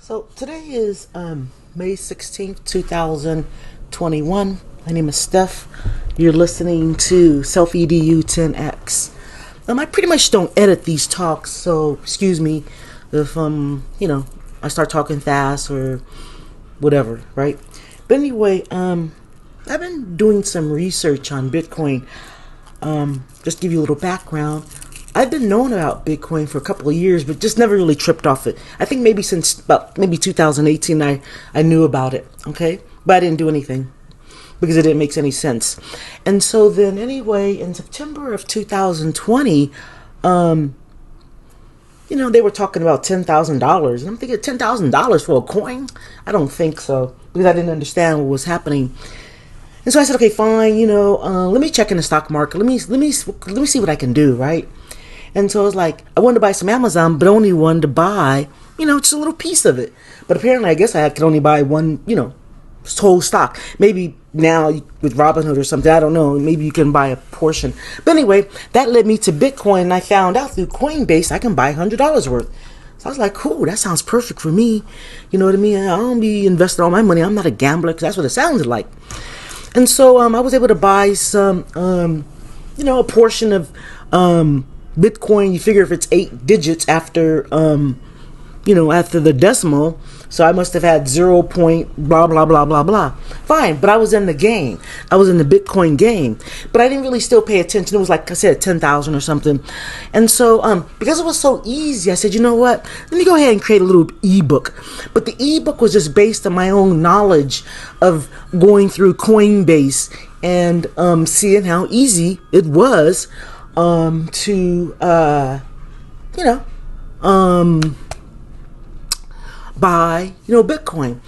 So today is May 16th, 2021. My name is Steph. You're listening to Self EDU 10X. I pretty much don't edit these talks, so excuse me if I start talking fast or whatever, right? But anyway, I've been doing some research on Bitcoin. Just to give you a little background. I've been knowing about Bitcoin for a couple of years, but just never really tripped off it. I think maybe since about 2018, I knew about it, okay? But I didn't do anything because it didn't make any sense. And so then anyway, in September of 2020, they were talking about $10,000. And I'm thinking, $10,000 for a coin? I don't think so, because I didn't understand what was happening. And so I said, okay, fine, let me check in the stock market. Let me see what I can do, right? And so I was like, I wanted to buy some Amazon, but only wanted to buy, just a little piece of it. But apparently, I guess I could only buy one, whole stock. Maybe now with Robinhood or something, I don't know. Maybe you can buy a portion. But anyway, that led me to Bitcoin, and I found out through Coinbase I can buy $100 worth. So I was like, cool, that sounds perfect for me. You know what I mean? I don't be investing all my money. I'm not a gambler, because that's what it sounded like. And so I was able to buy some, a portion of Bitcoin. You figure if it's 8 digits after, after the decimal, so I must have had 0 point blah, blah, blah, blah, blah. Fine, but I was in the game. I was in the Bitcoin game. But I didn't really still pay attention. It was like I said, 10,000 or something. And so because it was so easy, I said, you know what? Let me go ahead and create a little ebook. But the ebook was just based on my own knowledge of going through Coinbase and seeing how easy it was to buy, Bitcoin.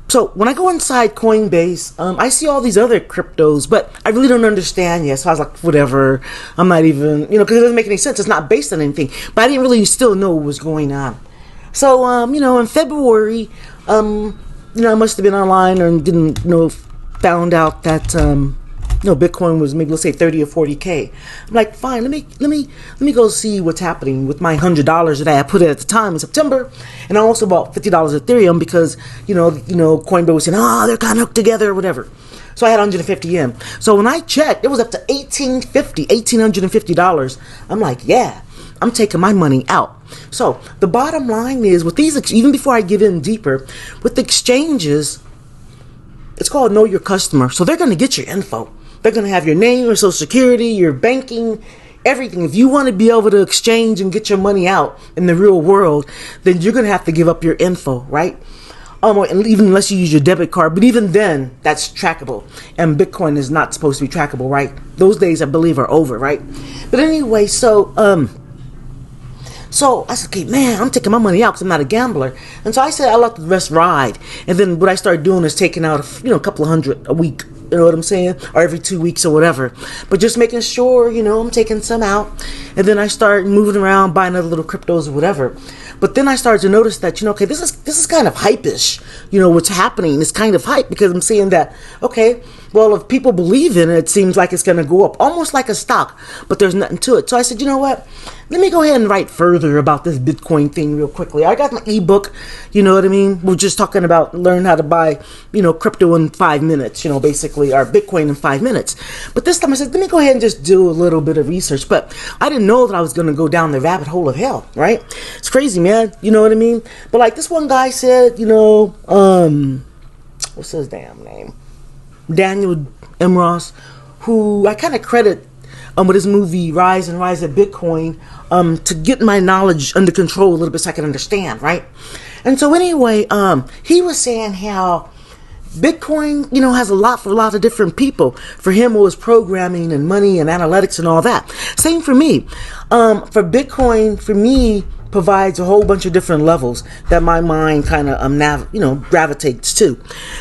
So when I go inside Coinbase, I see all these other cryptos, but I really don't understand yet. So I was like, whatever. I'm not even, because it doesn't make any sense. It's not based on anything. But I didn't really still know what was going on. So, in February, I must have been online and didn't, found out that, Bitcoin was maybe, let's say, 30 or 40K. I'm like, fine, let me go see what's happening with my $100 that I had put in at the time in September. And I also bought $50 Ethereum because, Coinbase was saying, they're kind of hooked together or whatever. So I had 150 in. So when I checked, it was up to $1,850. I'm like, yeah, I'm taking my money out. So the bottom line is with these, even before I get in deeper, with the exchanges, it's called Know Your Customer. So they're going to get your info. They're going to have your name, your social security, your banking, everything. If you want to be able to exchange and get your money out in the real world, then you're going to have to give up your info, right? And even unless you use your debit card. But even then, that's trackable. And Bitcoin is not supposed to be trackable, right? Those days, I believe, are over, right? But anyway, so I said, okay, man, I'm taking my money out because I'm not a gambler. And so I said, I'll let the rest ride. And then what I started doing is taking out, a couple of hundred a week. You know what I'm saying? Or every 2 weeks or whatever. But just making sure, I'm taking some out. And then I started moving around, buying other little cryptos or whatever. But then I started to notice that, okay, this is kind of hype-ish. What's happening is kind of hype because I'm seeing that, okay, well, if people believe in it, it seems like it's going to go up. Almost like a stock, but there's nothing to it. So I said, you know what? Let me go ahead and write further about this Bitcoin thing real quickly. I got my ebook, you know what I mean? We're just talking about learn how to buy, crypto in 5 minutes, basically, or Bitcoin in 5 minutes. But this time I said, let me go ahead and just do a little bit of research. But I didn't know that I was going to go down the rabbit hole of hell, right? It's crazy, man. You know what I mean? But like this one guy said, what's his damn name? Daniel M. Ross, who I kind of credit with his movie Rise and Rise of Bitcoin to get my knowledge under control a little bit so I can understand, right? And so anyway, he was saying how Bitcoin, has a lot for a lot of different people. For him, it was programming and money and analytics and all that. Same for me. For Bitcoin, for me, provides a whole bunch of different levels that my mind kind of gravitates to.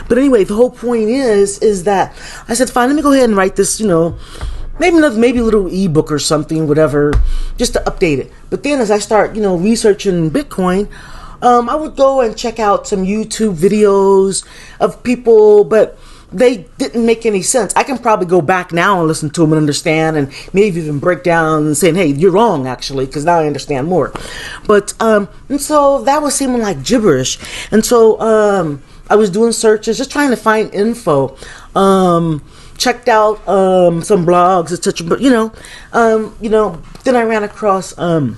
But anyway, the whole point is that I said, fine, let me go ahead and write this, maybe a little ebook or something, whatever, just to update it. But then as I start, researching Bitcoin, I would go and check out some YouTube videos of people, but they didn't make any sense. I can probably go back now and listen to them and understand, and maybe even break down and saying, hey, you're wrong, actually, because now I understand more. But and so that was seeming like gibberish. And so I was doing searches, just trying to find info. Checked out some blogs, etc. But then I ran across the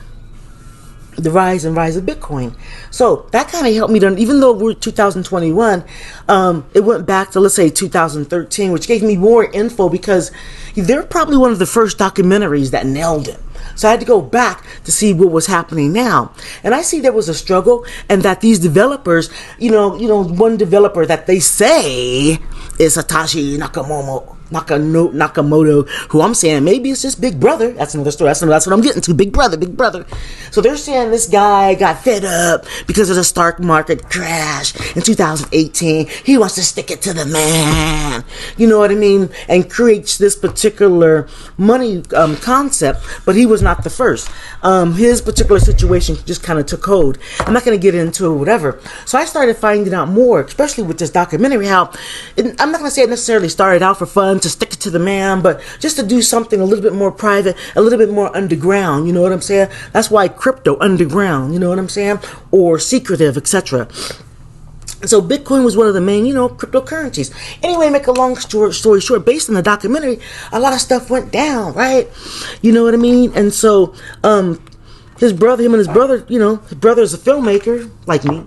rise of Bitcoin. So that kind of helped me to, even though we're 2021, it went back to, let's say, 2013, which gave me more info because they're probably one of the first documentaries that nailed it. So I had to go back to see what was happening now. And I see there was a struggle, and that these developers, one developer that they say is Satoshi Nakamoto, who I'm saying maybe it's just Big Brother. That's another story. That's what I'm getting to. Big Brother. So they're saying this guy got fed up because of the stock market crash in 2018. He wants to stick it to the man. You know what I mean? And creates this particular money concept, but he was not the first. His particular situation just kind of took hold. I'm not going to get into it, whatever. So I started finding out more, especially with this documentary, how I'm not going to say it necessarily started out for fun to stick it to the man, but just to do something a little bit more private, a little bit more underground. You know what I'm saying? That's why crypto underground. You know what I'm saying? Or secretive, etc. So Bitcoin was one of the main, cryptocurrencies. Anyway, make a long story short, based on the documentary, a lot of stuff went down, right? You know what I mean? And so, him and his brother, his brother is a filmmaker like me,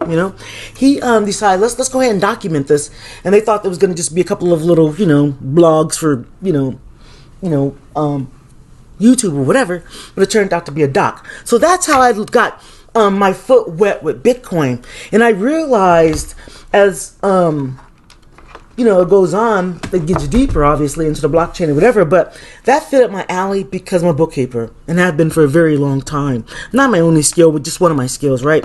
he decided, let's go ahead and document this. And they thought there was going to just be a couple of little, blogs for, YouTube or whatever, but it turned out to be a doc. So that's how I got my foot wet with Bitcoin. And I realized as it goes on, it gets deeper obviously into the blockchain or whatever, but that fit up my alley because I'm a bookkeeper and have been for a very long time. Not my only skill, but just one of my skills, right?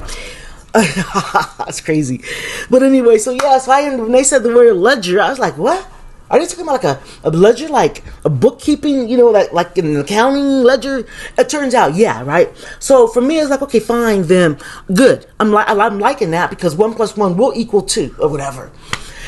That's crazy. But anyway, so when they said the word ledger, I was like, what? Are they talking about like a ledger, like a bookkeeping, like an accounting ledger? It turns out, yeah, right? So for me, it's like, okay, fine, then good. I'm liking that because 1 + 1 will equal 2 or whatever.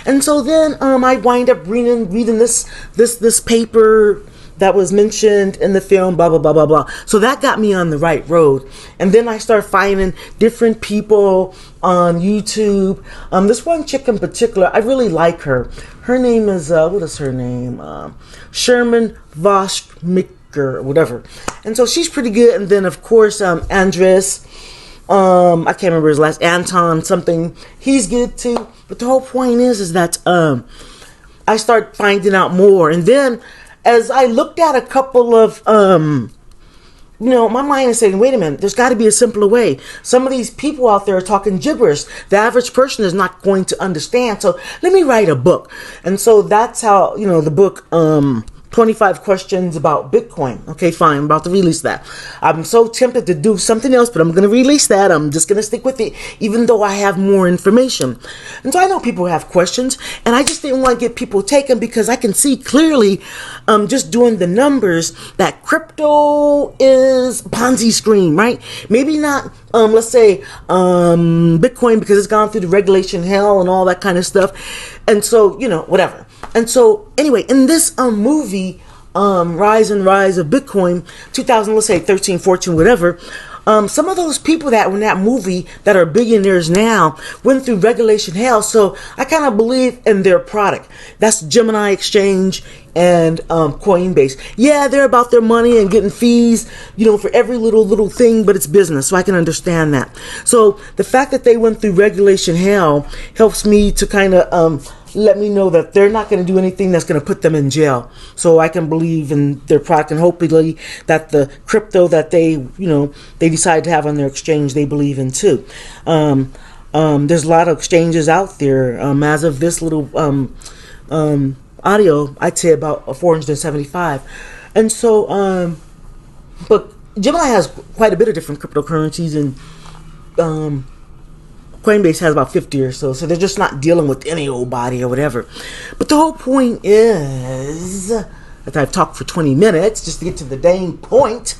And so then I wind up reading this paper that was mentioned in the film, blah, blah, blah, blah, blah. So that got me on the right road. And then I start finding different people on YouTube. This one chick in particular, I really like her. Her name is, what is her name? Sherman Voschmicker or whatever. And so she's pretty good. And then, of course, Andres, I can't remember his last, Anton something. He's good too. But the whole point is that I start finding out more. And then as I looked at a couple of, my mind is saying, wait a minute, there's got to be a simpler way. Some of these people out there are talking gibberish. The average person is not going to understand. So let me write a book. And so that's how, the book, 25 questions about Bitcoin. Okay, fine. I'm about to release that. I'm so tempted to do something else, but I'm going to release that. I'm just going to stick with it, even though I have more information. And so I know people have questions, and I just didn't want to get people taken because I can see clearly, just doing the numbers, that crypto is Ponzi scheme, right? Maybe not, let's say, Bitcoin, because it's gone through the regulation hell and all that kind of stuff. And so, whatever. And so, anyway, in this movie, Rise of Bitcoin, 2000, let's say 13, 14, whatever, some of those people that were in that movie that are billionaires now went through regulation hell. So I kind of believe in their product. That's Gemini Exchange and Coinbase. Yeah, they're about their money and getting fees, for every little thing, but it's business, so I can understand that. So the fact that they went through regulation hell helps me to kind of let me know that they're not going to do anything that's going to put them in jail. So I can believe in their product, and hopefully that the crypto that they decide to have on their exchange, they believe in too. There's a lot of exchanges out there. As of this little audio, I'd say about 475. And so, but Gemini has quite a bit of different cryptocurrencies, and Coinbase has about 50 or so. So they're just not dealing with any old body or whatever. But the whole point is that I've talked for 20 minutes just to get to the dang point.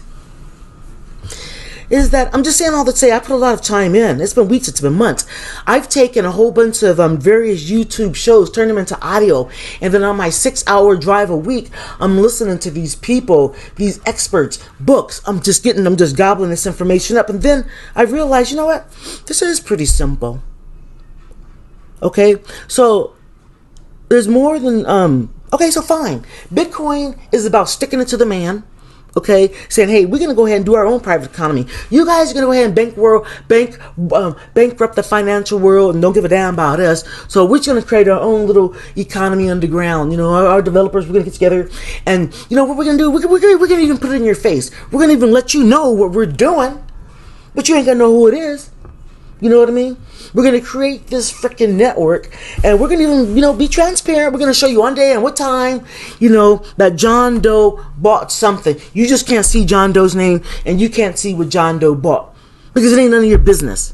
is that I'm just saying all that say I put a lot of time in. It's been weeks, it's been months. I've taken a whole bunch of various YouTube shows, turned them into audio, and then on my 6-hour drive a week, I'm listening to these people, these experts, books. I'm just gobbling this information up, and then I realized, you know what? This is pretty simple. Okay, so there's more than okay, so fine. Bitcoin is about sticking it to the man. Okay, saying, hey, we're gonna go ahead and do our own private economy. You guys are gonna go ahead and bankrupt the financial world and don't give a damn about us. So we're just gonna create our own little economy underground. You know, our developers, we're gonna get together, and you know what we're gonna do? We're gonna even put it in your face. We're gonna even let you know what we're doing, but you ain't gonna know who it is. You know what I mean? We're going to create this freaking network, and we're going to even, you know, be transparent. We're going to show you one day and what time, you know, that John Doe bought something. You just can't see John Doe's name, and you can't see what John Doe bought because it ain't none of your business.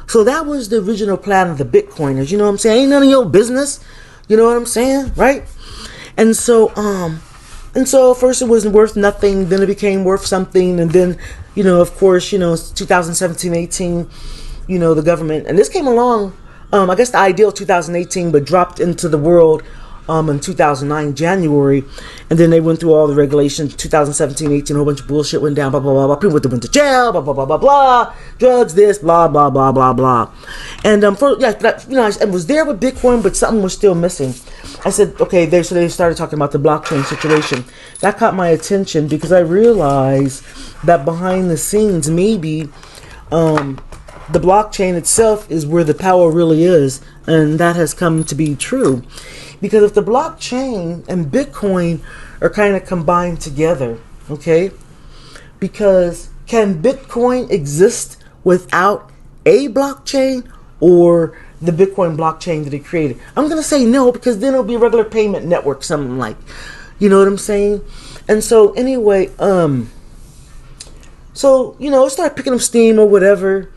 So that was the original plan of the Bitcoiners. You know what I'm saying? Ain't none of your business. You know what I'm saying? Right? And so first it wasn't worth nothing, then it became worth something, and then, you know, of course, you know, 2017, 18, you know, the government, and this came along, I guess the ideal 2018, but dropped into the world in 2009 January, and then they went through all the regulations. 2017, 18, a whole bunch of bullshit went down, blah blah blah blah. People went to jail, blah blah blah blah blah. Drugs, this, blah blah blah blah blah. And you know, I was there with Bitcoin, but something was still missing. I said, okay, so they started talking about the blockchain situation. That caught my attention because I realized that behind the scenes, maybe the blockchain itself is where the power really is, and that has come to be true. Because if the blockchain and Bitcoin are kind of combined together, okay? Because can Bitcoin exist without a blockchain or the Bitcoin blockchain that it created? I'm going to say no, because then it'll be a regular payment network, something like, you know what I'm saying? And so anyway, so, you know, it started picking up steam or whatever.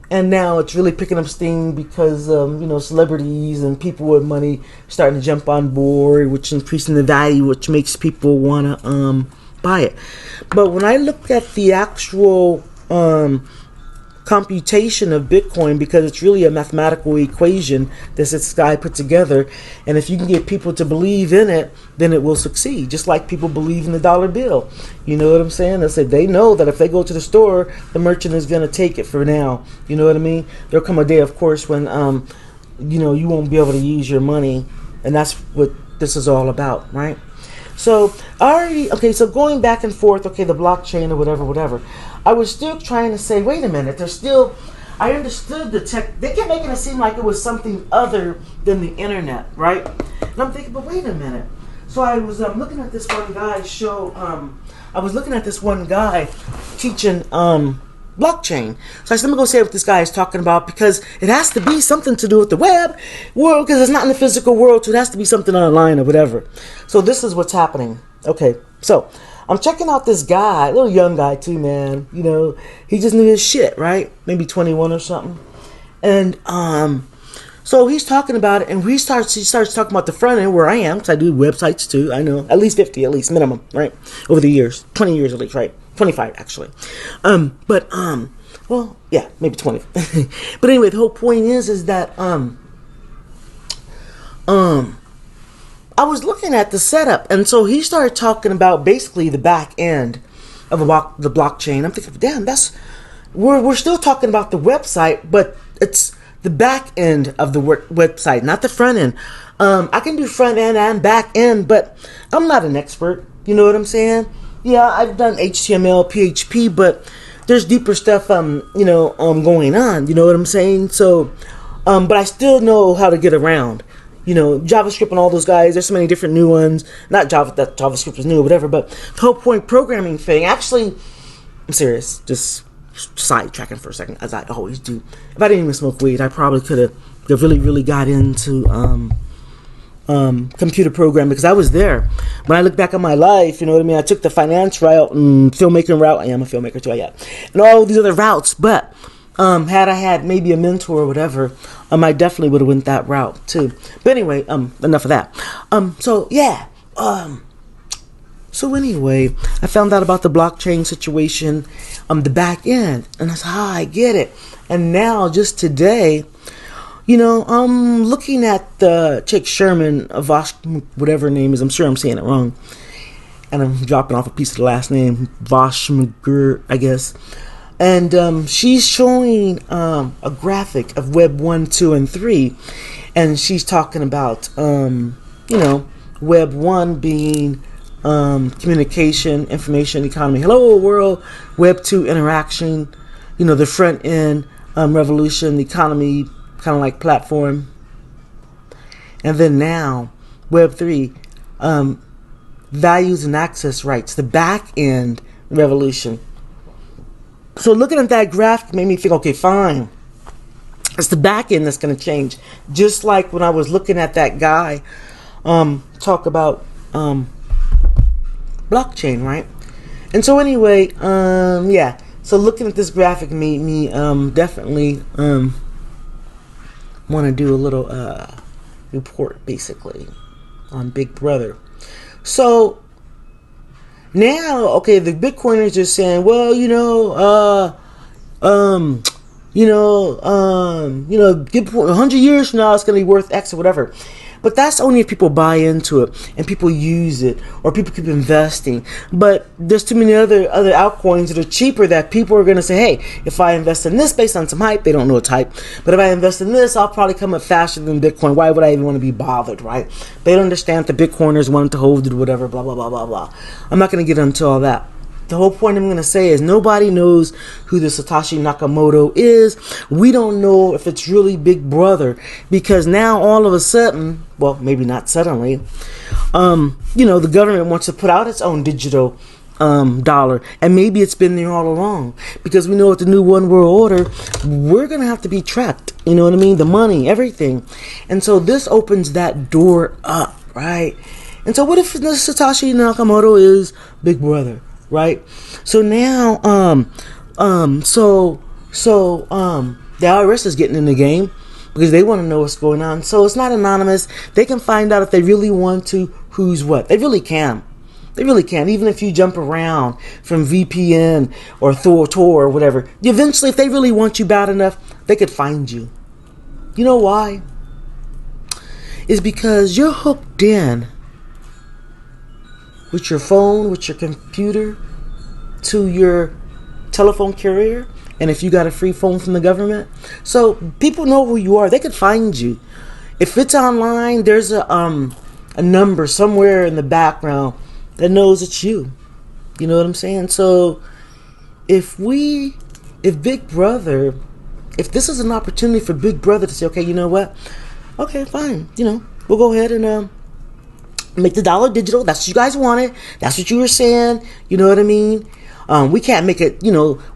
And now it's really picking up steam because, you know, celebrities and people with money starting to jump on board, which increasing the value, which makes people want to buy it. But when I look at the actual computation of Bitcoin, because it's really a mathematical equation that this guy put together, and if you can get people to believe in it, then it will succeed, just like people believe in the dollar bill. You know what I'm saying? They know that if they go to the store, the merchant is going to take it for now. You know what I mean? There'll come a day, of course, when you know, you won't be able to use your money, and that's what this is all about, right? So so going back and forth, okay, the blockchain or whatever, I was still trying to say, wait a minute, I understood the tech. They kept making it seem like it was something other than the internet, right? And I'm thinking, but wait a minute. So I was looking at this one guy teaching blockchain. So I said, let me go see what this guy is talking about, because it has to be something to do with the web world, because it's not in the physical world, so it has to be something online or whatever. So this is what's happening. Okay, so I'm checking out this guy, little young guy too, man. You know, he just knew his shit, right? Maybe 21 or something. And so he's talking about it, and he starts talking about the front end where I am, because I do websites too. I know, at least 50, at least minimum, right? Over the years, 20 years at least, right? 25 actually. Well, yeah, maybe 20. But anyway, the whole point is that I was looking at the setup, and so he started talking about basically the back end of the blockchain. I'm thinking, damn, we're still talking about the website, but it's the back end of the website, not the front end. I can do front end and back end, but I'm not an expert. You know what I'm saying? Yeah, I've done HTML, PHP, but there's deeper stuff, going on. You know what I'm saying? So, but I still know how to get around. You know, JavaScript and all those guys. There's so many different new ones. Not Java, that JavaScript is new or whatever, but the whole point programming thing. Actually, I'm serious. Just sidetracking for a second, as I always do. If I didn't even smoke weed, I probably could have really, really got into computer programming, because I was there. When I look back on my life, you know what I mean? I took the finance route and filmmaking route. I am a filmmaker too, and all these other routes. But had I had maybe a mentor or whatever, I definitely would have went that route too. But anyway, enough of that. So yeah, So anyway, I found out about the blockchain situation, the back end, and I said, I get it. And now, just today, I'm looking at the chick Sherman, Vosh, whatever her name is. I'm sure I'm saying it wrong, and I'm dropping off a piece of the last name, Vosh McGur, I guess. And she's showing a graphic of Web 1, 2, and 3, and she's talking about, Web 1 being communication, information, economy, hello world. Web 2, interaction, the front end, revolution, economy, kind of like platform. And then now, Web 3, values and access rights, the back end revolution. So looking at that graphic made me think, okay, fine. It's the back end that's going to change. Just like when I was looking at that guy talk about blockchain, right? And so anyway, yeah. So looking at this graphic made me definitely want to do a little report, basically, on Big Brother. So now, okay, the Bitcoiners are saying, well, give 100 years from now, it's going to be worth X or whatever. But that's only if people buy into it and people use it or people keep investing. But there's too many other altcoins that are cheaper that people are going to say, hey, if I invest in this based on some hype, they don't know it's hype. But if I invest in this, I'll probably come up faster than Bitcoin. Why would I even want to be bothered, right? They don't understand that the Bitcoiners wanted to hold it, whatever, blah, blah, blah, blah, blah. I'm not going to get into all that. The whole point I'm going to say is nobody knows who the Satoshi Nakamoto is. We don't know if it's really Big Brother, because now all of a sudden, well, maybe not suddenly, the government wants to put out its own digital dollar, and maybe it's been there all along, because we know with the new one world order, we're going to have to be tracked. You know what I mean? The money, everything. And so this opens that door up, right? And so what if the Satoshi Nakamoto is Big Brother? Right, so now, the IRS is getting in the game because they want to know what's going on. So it's not anonymous. They can find out if they really want to who's what. They really can. They really can. Even if you jump around from VPN or Tor or whatever, eventually, if they really want you bad enough, they could find you. You know why? It's because you're hooked in with your phone, with your computer, to your telephone carrier, and if you got a free phone from the government, so people know who you are. They could find you. If it's online, there's a number somewhere in the background that knows it's you. You know what I'm saying? So if Big Brother, if this is an opportunity for Big Brother to say, okay, you know what? Okay, fine. We'll go ahead and make the dollar digital. That's what you guys wanted. That's what you were saying. You know what I mean? We can't make it,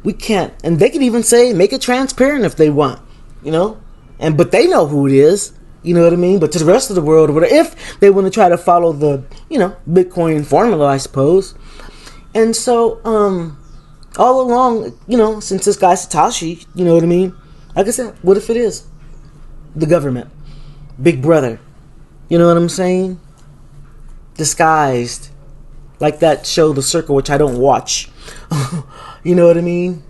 we can't. And they can even say, make it transparent if they want, but they know who it is. You know what I mean? But to the rest of the world, or whatever, if they want to try to follow the, Bitcoin formula, I suppose. And so, all along, since this guy Satoshi, you know what I mean? Like I said, what if it is the government? Big Brother. You know what I'm saying? Disguised, like that show The Circle, which I don't watch. You know what I mean?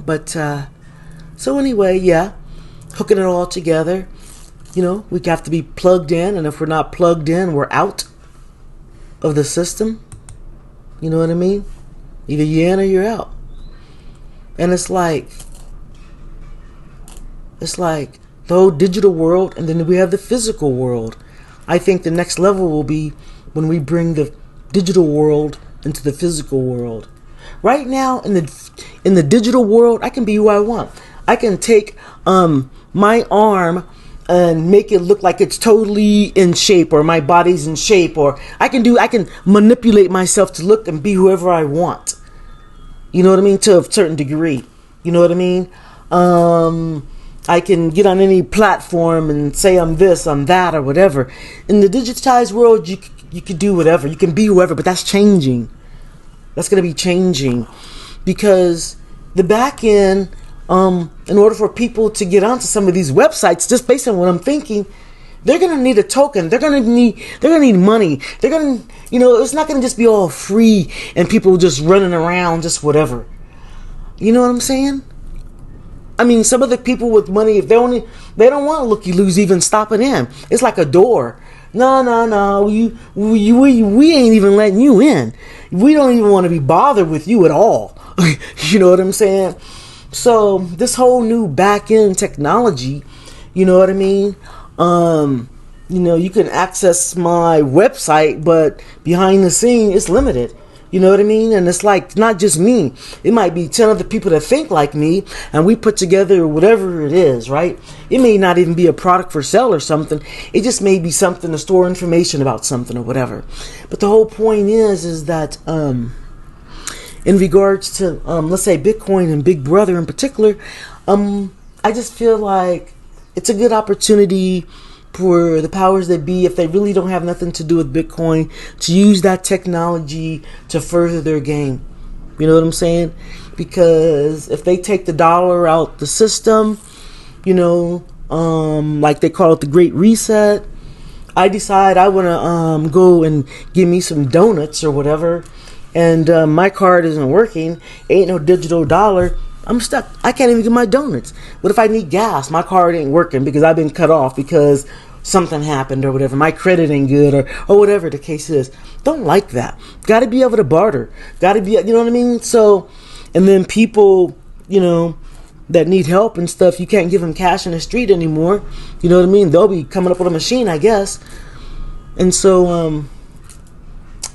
But so anyway, yeah, hooking it all together. We have to be plugged in, and if we're not plugged in, we're out of the system. You know what I mean? Either you're in or you're out. And it's like the whole digital world, and then we have the physical world. I think the next level will be when we bring the digital world into the physical world. Right now, in the digital world, I can be who I want. I can take my arm and make it look like it's totally in shape, or my body's in shape, or I can manipulate myself to look and be whoever I want. You know what I mean? To a certain degree. You know what I mean? I can get on any platform and say I'm this, I'm that, or whatever. In the digitized world, you can do whatever. You can be whoever, but that's changing. That's going to be changing, because the back end, in order for people to get onto some of these websites, just based on what I'm thinking, they're gonna need a token. They're gonna need money. They're gonna, it's not gonna just be all free and people just running around just whatever. You know what I'm saying? I mean, some of the people with money, if they don't want looky-loos even stopping in. It's like a door. No, no, no. We ain't even letting you in. We don't even want to be bothered with you at all. You know what I'm saying? So this whole new back end technology, you know what I mean? You can access my website, but behind the scene, it's limited. You know what I mean? And it's like, not just me. It might be 10 other people that think like me, and we put together whatever it is, right? It may not even be a product for sale or something. It just may be something to store information about something or whatever. But the whole point is that in regards to, let's say, Bitcoin and Big Brother in particular, I just feel like it's a good opportunity for the powers that be, if they really don't have nothing to do with Bitcoin, to use that technology to further their game. You know what I'm saying? Because if they take the dollar out the system, like they call it the Great Reset, I decide I want to go and give me some donuts or whatever, and my card isn't working, ain't no digital dollar, I'm stuck. I can't even get my donuts. What if I need gas? My card ain't working because I've been cut off because something happened or whatever. My credit ain't good or whatever the case is. Don't like that. Got to be able to barter. Got to be, you know what I mean? So, and then people, that need help and stuff, you can't give them cash in the street anymore. You know what I mean? They'll be coming up with a machine, I guess. And so,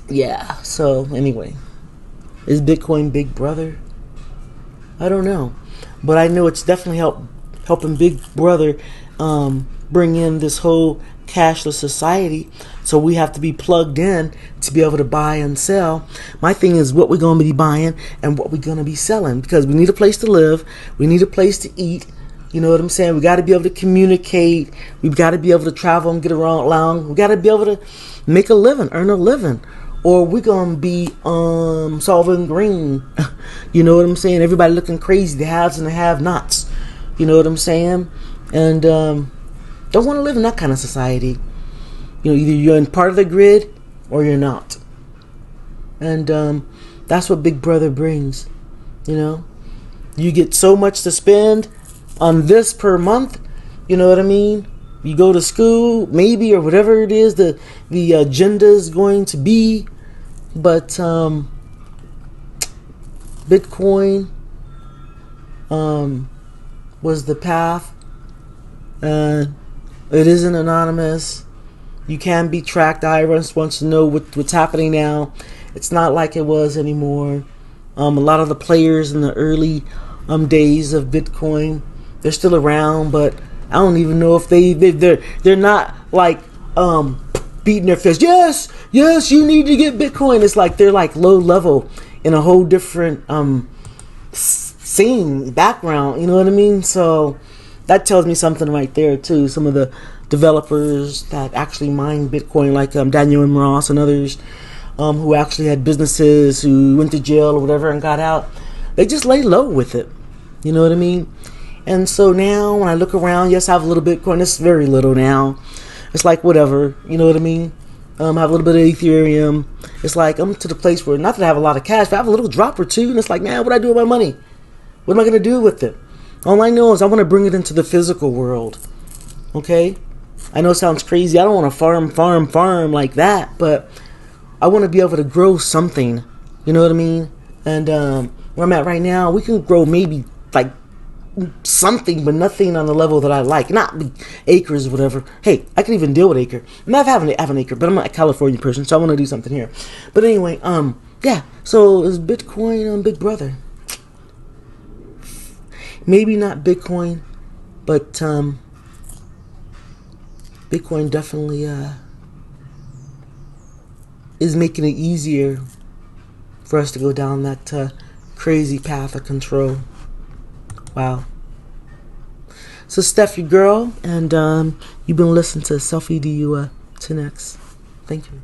yeah. So, anyway. Is Bitcoin Big Brother? I don't know, but I know it's definitely helping Big Brother bring in this whole cashless society. So we have to be plugged in to be able to buy and sell. My thing is what we're going to be buying and what we're going to be selling, because we need a place to live, we need a place to eat. You know what I'm saying? We got to be able to communicate. We've got to be able to travel and get around. We got to be able to make a living, earn a living. Or we're going to be solving green. You know what I'm saying? Everybody looking crazy, the haves and the have-nots. You know what I'm saying? And don't want to live in that kind of society. Either you're in part of the grid or you're not. And that's what Big Brother brings. You get so much to spend on this per month. You know what I mean? You go to school, maybe, or whatever it is the agenda is going to be. But Bitcoin was the path. It isn't anonymous. You can be tracked. IRS wants to know what's happening now. It's not like it was anymore. A lot of the players in the early days of Bitcoin, they're still around, but I don't even know if they're not like beating their fist. Yes, you need to get Bitcoin. It's like they're like low level in a whole different scene background. You know what I mean? So that tells me something right there too. Some of the developers that actually mine Bitcoin, like Daniel M. Ross and others, who actually had businesses, who went to jail or whatever and got out, they just lay low with it. You know what I mean? And so now when I look around, yes, I have a little Bitcoin. It's very little now. It's like whatever, you know what I mean? I have a little bit of Ethereum. It's like I'm to the place where, not that I have a lot of cash, but I have a little drop or two. And it's like, man, what do I do with my money? What am I going to do with it? All I know is I want to bring it into the physical world. Okay? I know it sounds crazy. I don't want to farm like that. But I want to be able to grow something. You know what I mean? And where I'm at right now, we can grow maybe like something, but nothing on the level that I like. Not acres or whatever. Hey, I can even deal with acre. I have an acre, but I'm not a California person, so I want to do something here. But anyway, yeah. So is Bitcoin Big Brother? Maybe not Bitcoin, but Bitcoin definitely is making it easier for us to go down that crazy path of control. Wow. So Steph, your girl, and you've been listening to Self-EDU 10X. Thank you.